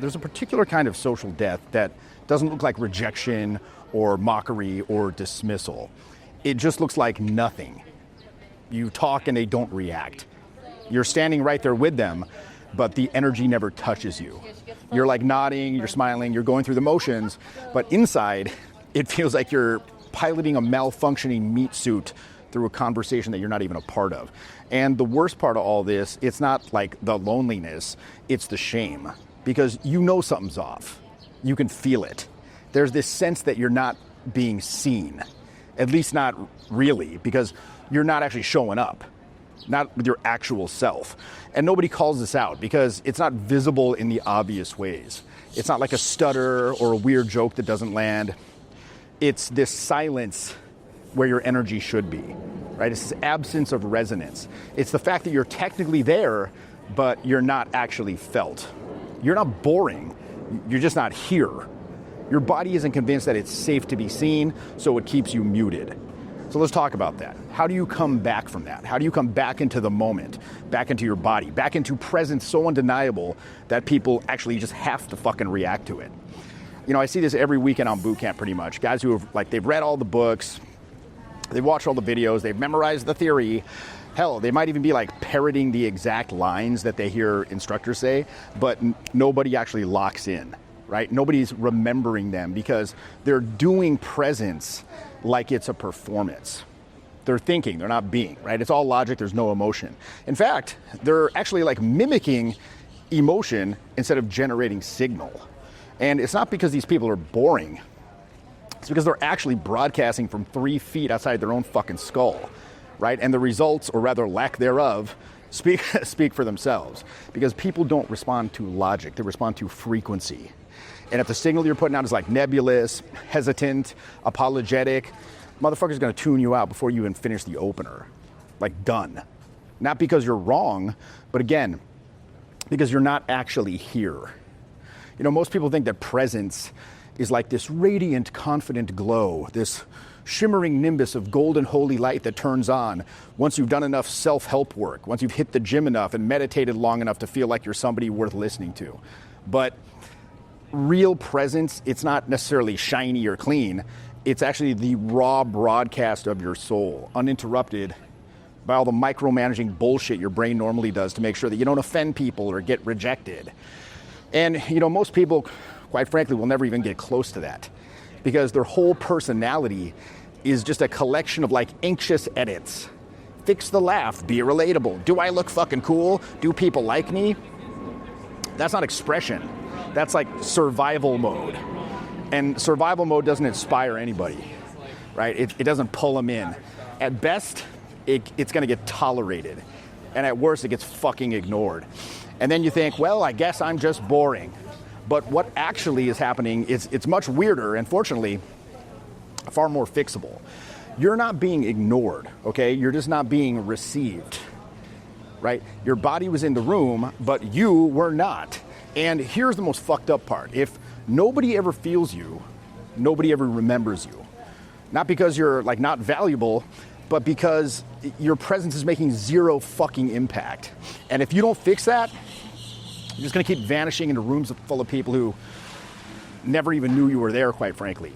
There's a particular kind of social death that doesn't look like rejection or mockery or dismissal. It just looks like nothing. You talk and they don't react. You're standing right there with them, but the energy never touches you. You're like nodding, you're smiling, you're going through the motions, but inside it feels like you're piloting a malfunctioning meat suit through a conversation that you're not even a part of. And the worst part of all this, it's not like the loneliness, it's the shame. Because you know something's off. You can feel it. There's this sense that you're not being seen. At least not really, because you're not actually showing up. Not with your actual self. And nobody calls this out because it's not visible in the obvious ways. It's not like a stutter or a weird joke that doesn't land. It's this silence where your energy should be, right? It's this absence of resonance. It's the fact that you're technically there, but you're not actually felt. You're not boring. You're just not here. Your body isn't convinced that it's safe to be seen, so it keeps you muted. So let's talk about that. How do you come back from that? How do you come back into the moment, back into your body, back into presence so undeniable that people actually just have to fucking react to it? You know, I see this every weekend on boot camp pretty much. Guys who have, like, they've read all the books, they've watched all the videos, they've memorized the theory. Hell, they might even be like parroting the exact lines that they hear instructors say, but nobody actually locks in, right? Nobody's remembering them because they're doing presence like it's a performance. They're thinking, they're not being, right? It's all logic, there's no emotion. In fact, they're actually like mimicking emotion instead of generating signal. And it's not because these people are boring. It's because they're actually broadcasting from 3 feet outside their own fucking skull. Right? And the results, or rather lack thereof, speak for themselves. Because people don't respond to logic, they respond to frequency. And if the signal you're putting out is like nebulous, hesitant, apologetic, motherfucker's gonna tune you out before you even finish the opener. Like, done. Not because you're wrong, but again, because you're not actually here. You know, most people think that presence is like this radiant, confident glow, this shimmering nimbus of golden holy light that turns on once you've done enough self-help work, once you've hit the gym enough and meditated long enough to feel like you're somebody worth listening to. But real presence, it's not necessarily shiny or clean. It's actually the raw broadcast of your soul, uninterrupted by all the micromanaging bullshit your brain normally does to make sure that you don't offend people or get rejected. And, you know, most people, quite frankly, will never even get close to that because their whole personality is just a collection of like anxious edits. Fix the laugh, be relatable. Do I look fucking cool? Do people like me? That's not expression. That's like survival mode. And survival mode doesn't inspire anybody, right? It doesn't pull them in. At best, it's gonna get tolerated. And at worst, it gets fucking ignored. And then you think, well, I guess I'm just boring. But what actually is happening is it's much weirder, and fortunately, far more fixable. You're not being ignored, okay? You're just not being received, right? Your body was in the room, but you were not. And here's the most fucked up part. If nobody ever feels you, nobody ever remembers you. Not because you're like not valuable, but because your presence is making zero fucking impact. And if you don't fix that, you're just gonna keep vanishing into rooms full of people who never even knew you were there, quite frankly.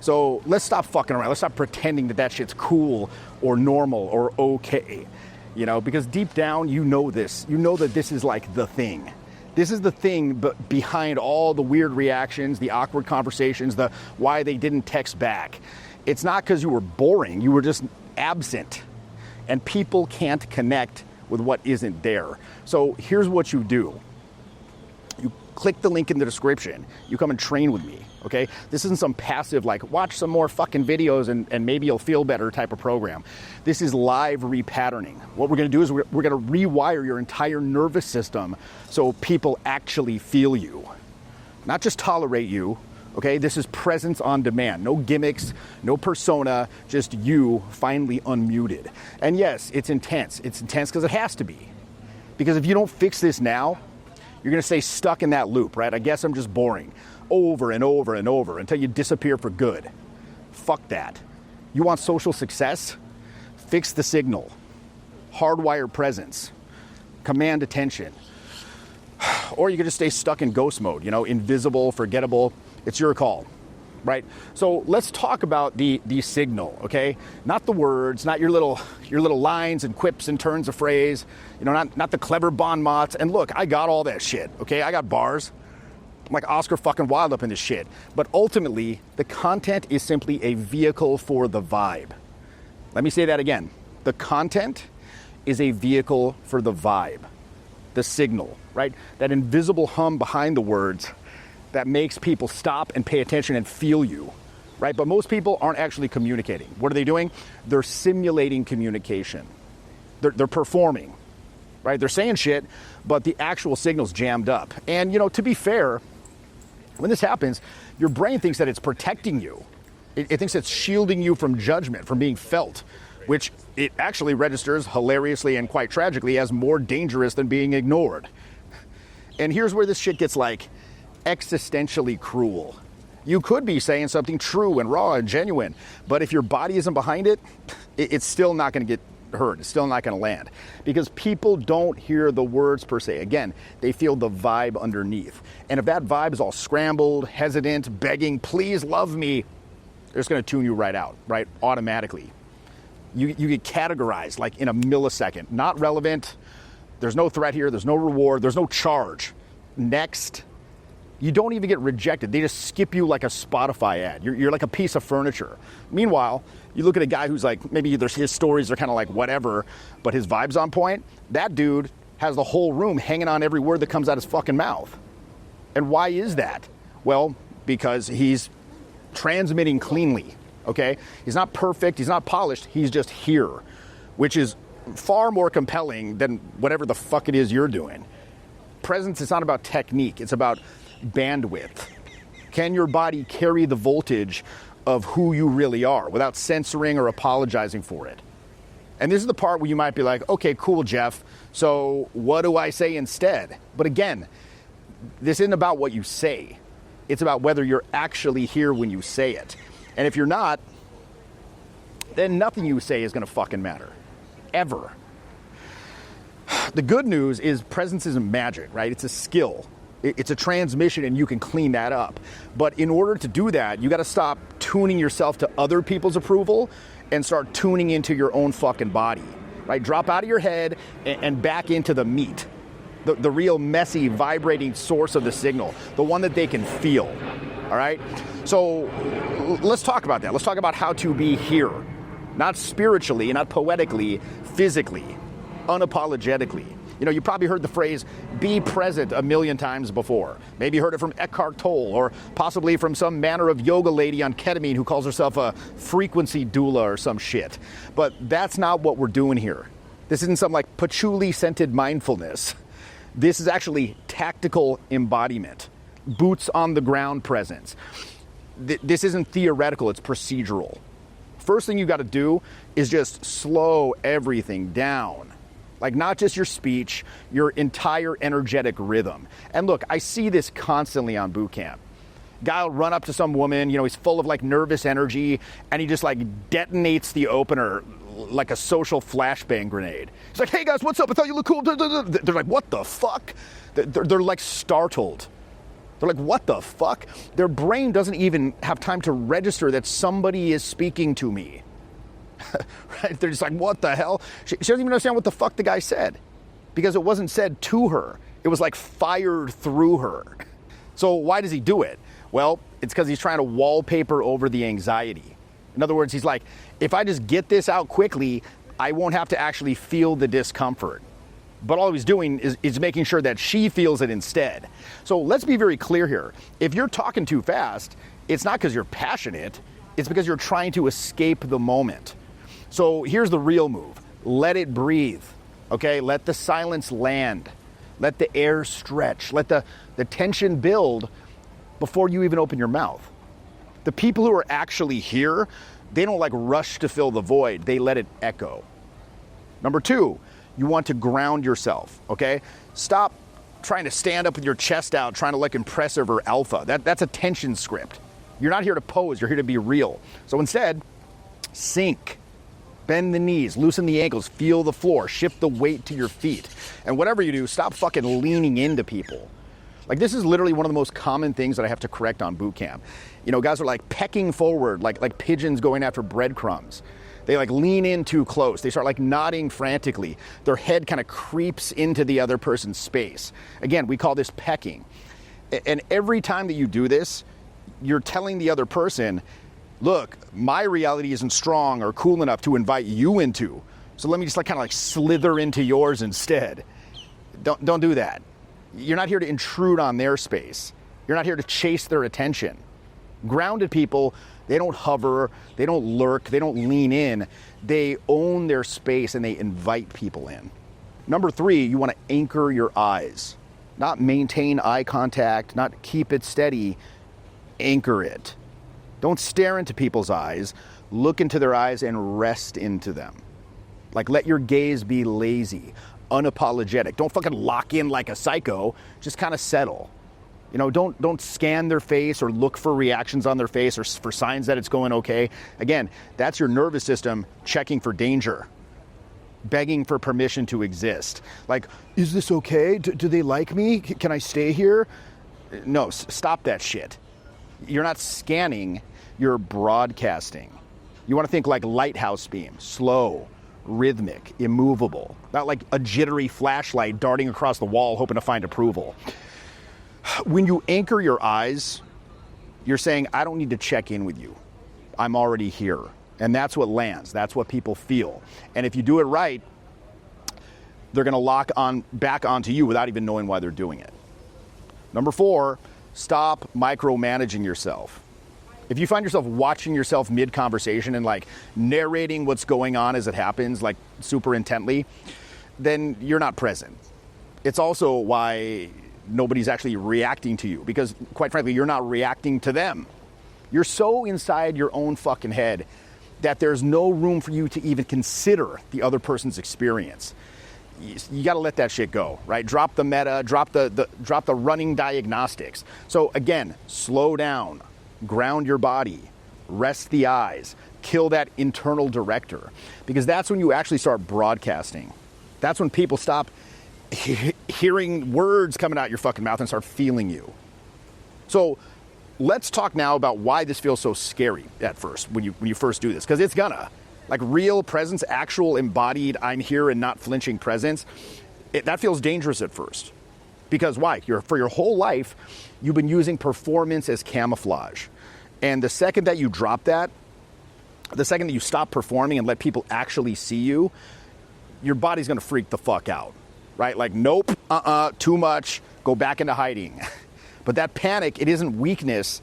So let's stop fucking around. Let's stop pretending that that shit's cool or normal or okay. You know, because deep down, you know this. You know that this is like the thing. This is the thing but behind all the weird reactions, the awkward conversations, the why they didn't text back. It's not because you were boring. You were just absent. And people can't connect with what isn't there. So here's what you do. You click the link in the description. You come and train with me, okay? This isn't some passive, like, watch some more fucking videos and maybe you'll feel better type of program. This is live repatterning. What we're gonna do is we're gonna rewire your entire nervous system so people actually feel you. Not just tolerate you, okay? This is presence on demand. No gimmicks, no persona, just you finally unmuted. And yes, it's intense. It's intense because it has to be. Because if you don't fix this now, you're gonna stay stuck in that loop, right? I guess I'm just boring. Over and over and over until you disappear for good. Fuck that. You want social success? Fix the signal. Hardwire presence. Command attention. Or you could just stay stuck in ghost mode, invisible, forgettable. It's your call, right? So let's talk about the signal, okay? Not the words, not your little lines and quips and turns of phrase, not the clever bon mots. And look, I got all that shit, okay? I got bars. I'm like Oscar fucking Wilde up in this shit. But ultimately, the content is simply a vehicle for the vibe. Let me say that again. The content is a vehicle for the vibe, the signal, right? That invisible hum behind the words that makes people stop and pay attention and feel you, right? But most people aren't actually communicating. What are they doing? They're simulating communication. They're performing, right? They're saying shit, but the actual signal's jammed up. And, to be fair, when this happens, your brain thinks that it's protecting you. It thinks it's shielding you from judgment, from being felt, which it actually registers hilariously and quite tragically as more dangerous than being ignored. And here's where this shit gets existentially cruel. You could be saying something true and raw and genuine, but if your body isn't behind it, it's still not going to get heard. It's still not going to land because people don't hear the words per se. Again, they feel the vibe underneath. And if that vibe is all scrambled, hesitant, begging, please love me, they're just going to tune you right out, right? Automatically. You get categorized in a millisecond. Not relevant. There's no threat here. There's no reward. There's no charge. Next. You don't even get rejected. They just skip you like a Spotify ad. You're like a piece of furniture. Meanwhile, you look at a guy who's maybe his stories are kind of whatever, but his vibe's on point. That dude has the whole room hanging on every word that comes out his fucking mouth. And why is that? Well, because he's transmitting cleanly, okay? He's not perfect. He's not polished. He's just here, which is far more compelling than whatever the fuck it is you're doing. Presence is not about technique. It's about bandwidth. Can your body carry the voltage of who you really are without censoring or apologizing for it? And this is the part where you might be like, okay, cool, Jeff. So what do I say instead? But again, this isn't about what you say. It's about whether you're actually here when you say it. And if you're not, then nothing you say is going to fucking matter. Ever. The good news is presence isn't magic, right? It's a skill. It's a transmission and you can clean that up. But in order to do that, you got to stop tuning yourself to other people's approval and start tuning into your own fucking body, right? Drop out of your head and back into the meat, the real messy, vibrating source of the signal, the one that they can feel, all right? So let's talk about that. Let's talk about how to be here, not spiritually, not poetically, physically, unapologetically. You probably heard the phrase, be present a million times before. Maybe you heard it from Eckhart Tolle or possibly from some manner of yoga lady on ketamine who calls herself a frequency doula or some shit. But that's not what we're doing here. This isn't some patchouli-scented mindfulness. This is actually tactical embodiment, boots on the ground presence. This isn't theoretical, it's procedural. First thing you got to do is just slow everything down. Not just your speech, your entire energetic rhythm. And look, I see this constantly on boot camp. Guy will run up to some woman, he's full of nervous energy, and he just detonates the opener like a social flashbang grenade. He's like, hey guys, what's up? I thought you looked cool. They're like, what the fuck? They're startled. They're like, what the fuck? Their brain doesn't even have time to register that somebody is speaking to me. Right? They're just like, what the hell? She doesn't even understand what the fuck the guy said because it wasn't said to her. It was fired through her. So why does he do it? Well, it's because he's trying to wallpaper over the anxiety. In other words, he's like, if I just get this out quickly, I won't have to actually feel the discomfort. But all he's doing is making sure that she feels it instead. So let's be very clear here. If you're talking too fast, it's not because you're passionate. It's because you're trying to escape the moment. So here's the real move. Let it breathe, okay? Let the silence land. Let the air stretch. Let the tension build before you even open your mouth. The people who are actually here, they don't rush to fill the void. They let it echo. Number two, you want to ground yourself, okay? Stop trying to stand up with your chest out, trying to look impressive or alpha. That's a tension script. You're not here to pose, you're here to be real. So instead, sink. Bend the knees, loosen the ankles, feel the floor, shift the weight to your feet. And whatever you do, stop fucking leaning into people. Like, this is literally one of the most common things that I have to correct on boot camp. You know, guys are like pecking forward, like pigeons going after breadcrumbs. They like lean in too close. They start like nodding frantically. Their head kind of creeps into the other person's space. Again, we call this pecking. And every time that you do this, you're telling the other person, look, my reality isn't strong or cool enough to invite you into. So let me just like kind of like slither into yours instead. Don't do that. You're not here to intrude on their space. You're not here to chase their attention. Grounded people, they don't hover, they don't lurk, they don't lean in. They own their space and they invite people in. Number 3, you want to anchor your eyes. Not maintain eye contact, not keep it steady, anchor it. Don't stare into people's eyes, look into their eyes and rest into them. Like, let your gaze be lazy, unapologetic. Don't fucking lock in like a psycho, just kind of settle. You know, don't scan their face or look for reactions on their face or for signs that it's going okay. Again, that's your nervous system checking for danger, begging for permission to exist. Like, is this okay? Do they like me? Can I stay here? No, stop that shit. You're not scanning, you're broadcasting. You want to think like lighthouse beam, slow, rhythmic, immovable. Not like a jittery flashlight darting across the wall hoping to find approval. When you anchor your eyes, you're saying, I don't need to check in with you. I'm already here. And that's what lands. That's what people feel. And if you do it right, they're going to lock on back onto you without even knowing why they're doing it. Number 4, stop micromanaging yourself. If you find yourself watching yourself mid-conversation and like narrating what's going on as it happens, like super intently, then you're not present. It's also why nobody's actually reacting to you, because quite frankly, you're not reacting to them. You're so inside your own fucking head that there's no room for you to even consider the other person's experience. You got to let that shit go, right? Drop the meta, drop the running diagnostics. So again, slow down, ground your body, rest the eyes, kill that internal director, because that's when you actually start broadcasting. That's when people stop hearing words coming out your fucking mouth and start feeling you. So let's talk now about why this feels so scary at first when you first do this, because it's gonna. Like real presence, actual embodied, I'm here and not flinching presence, that feels dangerous at first. Because why? For your whole life, you've been using performance as camouflage. And the second that you drop that, the second that you stop performing and let people actually see you, your body's gonna freak the fuck out, right? Like, nope, too much, go back into hiding. But that panic, it isn't weakness,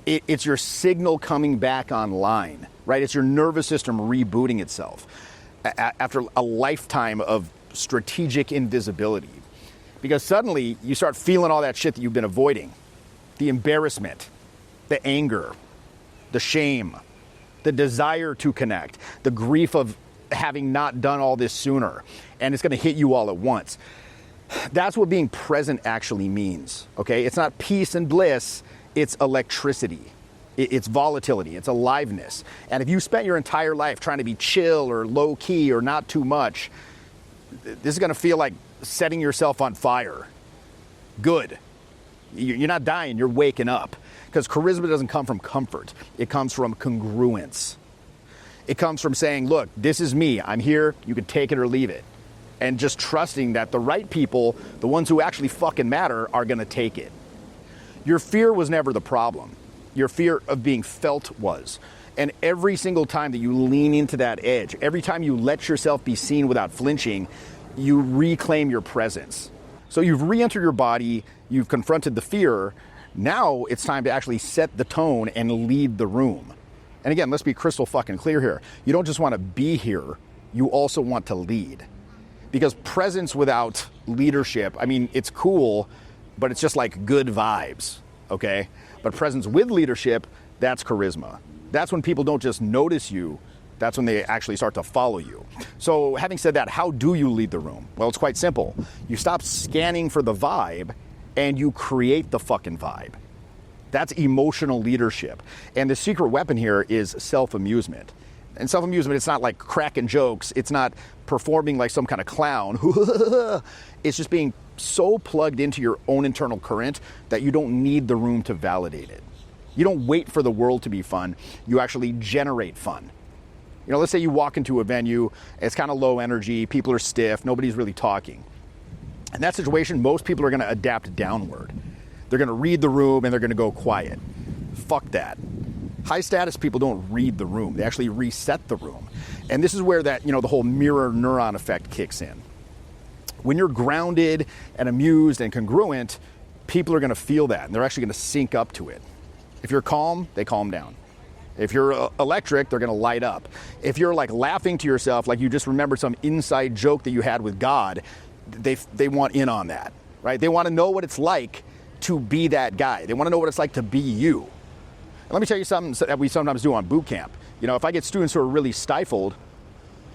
it's your signal coming back online, right? It's your nervous system rebooting itself after a lifetime of strategic invisibility. Because suddenly you start feeling all that shit that you've been avoiding. The embarrassment, the anger, the shame, the desire to connect, the grief of having not done all this sooner. And it's gonna hit you all at once. That's what being present actually means, okay? It's not peace and bliss, it's electricity. It's volatility, it's aliveness. And if you spent your entire life trying to be chill or low key or not too much, this is gonna feel like setting yourself on fire. Good. You're not dying, you're waking up. Because charisma doesn't come from comfort, it comes from congruence. It comes from saying, look, this is me, I'm here, you can take it or leave it. And just trusting that the right people, the ones who actually fucking matter, are gonna take it. Your fear was never the problem. Your fear of being felt was. And every single time that you lean into that edge, every time you let yourself be seen without flinching, you reclaim your presence. So you've re-entered your body, you've confronted the fear, now it's time to actually set the tone and lead the room. And again, let's be crystal fucking clear here. You don't just want to be here, you also want to lead. Because presence without leadership, I mean, it's cool, but it's just like good vibes, okay? But presence with leadership, that's charisma. That's when people don't just notice you, that's when they actually start to follow you. So having said that, how do you lead the room? Well, it's quite simple. You stop scanning for the vibe and you create the fucking vibe. That's emotional leadership. And the secret weapon here is self-amusement. And self-amusement, it's not like cracking jokes. It's not performing like some kind of clown. It's just being so plugged into your own internal current that you don't need the room to validate it. You don't wait for the world to be fun. You actually generate fun. You know, let's say you walk into a venue, it's kind of low energy, people are stiff, nobody's really talking. In that situation, most people are going to adapt downward. They're going to read the room and they're going to go quiet. Fuck that. High status people don't read the room. They actually reset the room. And this is where that, the whole mirror neuron effect kicks in. When you're grounded and amused and congruent, people are going to feel that and they're actually going to sync up to it. If you're calm, they calm down. If you're electric, they're going to light up. If you're like laughing to yourself, like you just remembered some inside joke that you had with God, they want in on that, right? They want to know what it's like to be that guy. They want to know what it's like to be you. And let me tell you something that we sometimes do on boot camp. If I get students who are really stifled,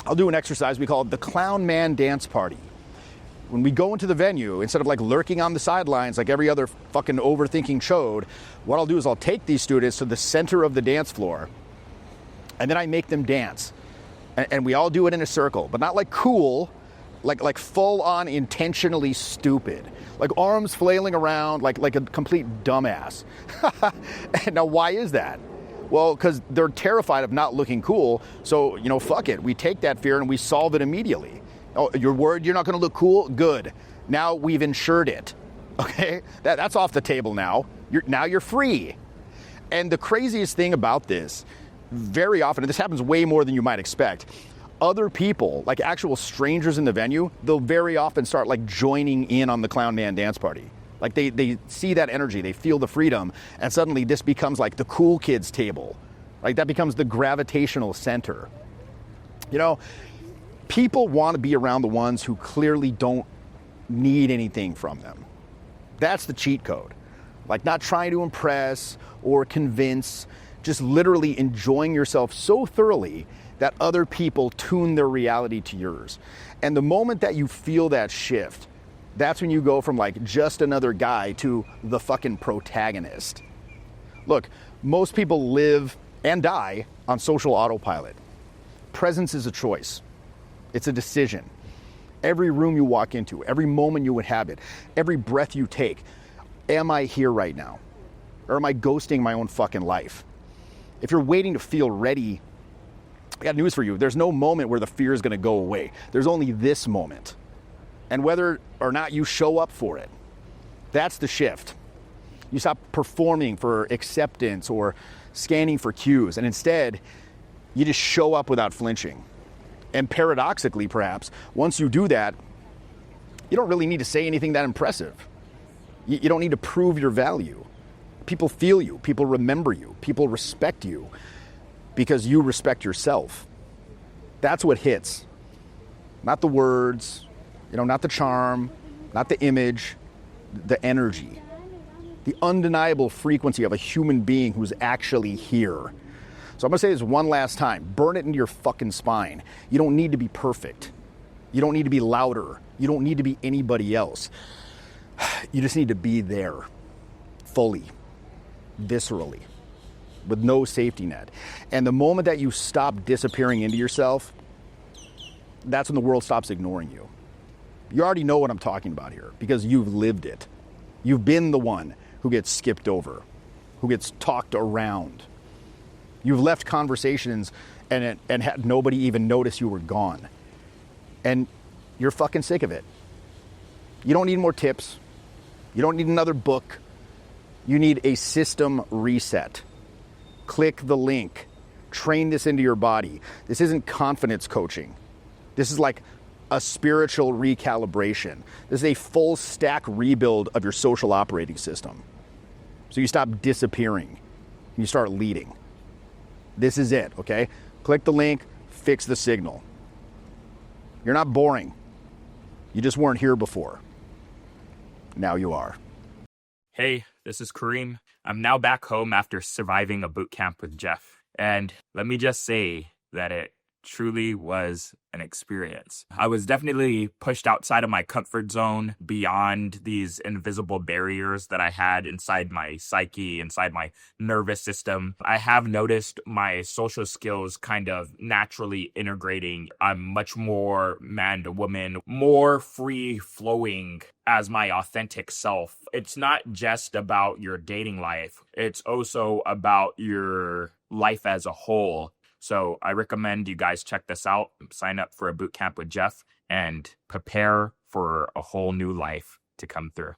I'll do an exercise we call the Clown Man Dance Party. When we go into the venue, instead of like lurking on the sidelines like every other fucking overthinking chode, what I'll do is I'll take these students to the center of the dance floor and then I make them dance. And we all do it in a circle, but not like cool, like full on intentionally stupid. Like arms flailing around like a complete dumbass. And now why is that? Well, because they're terrified of not looking cool. So, fuck it. We take that fear and we solve it immediately. Oh, you're worried you're not going to look cool? Good. Now we've insured it. Okay? That's off the table now. Now you're free. And the craziest thing about this, very often, and this happens way more than you might expect, other people, like actual strangers in the venue, they'll very often start like joining in on the Clown Man Dance Party. Like they see that energy, they feel the freedom, and suddenly this becomes like the cool kids table. Like that becomes the gravitational center. People want to be around the ones who clearly don't need anything from them. That's the cheat code. Like not trying to impress or convince, just literally enjoying yourself so thoroughly that other people tune their reality to yours. And the moment that you feel that shift, that's when you go from like just another guy to the fucking protagonist. Look, most people live and die on social autopilot. Presence is a choice. It's a decision. Every room you walk into, every moment you inhabit, every breath you take, am I here right now? Or am I ghosting my own fucking life? If you're waiting to feel ready, I got news for you. There's no moment where the fear is going to go away. There's only this moment. And whether or not you show up for it, that's the shift. You stop performing for acceptance or scanning for cues, and instead, you just show up without flinching. And paradoxically, perhaps, once you do that, you don't really need to say anything that impressive. You don't need to prove your value. People feel you, people remember you, people respect you because you respect yourself. That's what hits. Not the words, not the charm, not the image, the energy. The undeniable frequency of a human being who's actually here. So I'm going to say this one last time. Burn it into your fucking spine. You don't need to be perfect. You don't need to be louder. You don't need to be anybody else. You just need to be there. Fully. Viscerally. With no safety net. And the moment that you stop disappearing into yourself, that's when the world stops ignoring you. You already know what I'm talking about here because you've lived it. You've been the one who gets skipped over, who gets talked around. You've left conversations and had nobody even notice you were gone. And you're fucking sick of it. You don't need more tips. You don't need another book. You need a system reset. Click the link. Train this into your body. This isn't confidence coaching. This is like a spiritual recalibration. This is a full stack rebuild of your social operating system. So you stop disappearing and you start leading. This is it, okay? Click the link, fix the signal. You're not boring. You just weren't here before. Now you are. Hey, this is Kareem. I'm now back home after surviving a boot camp with Jeff. And let me just say that it truly was an experience. I was definitely pushed outside of my comfort zone, beyond these invisible barriers that I had inside my psyche, inside my nervous system. I have noticed my social skills kind of naturally integrating. I'm much more man to woman, more free flowing as my authentic self. It's not just about your dating life, it's also about your life as a whole. So I recommend you guys check this out, sign up for a boot camp with Jeff, and prepare for a whole new life to come through.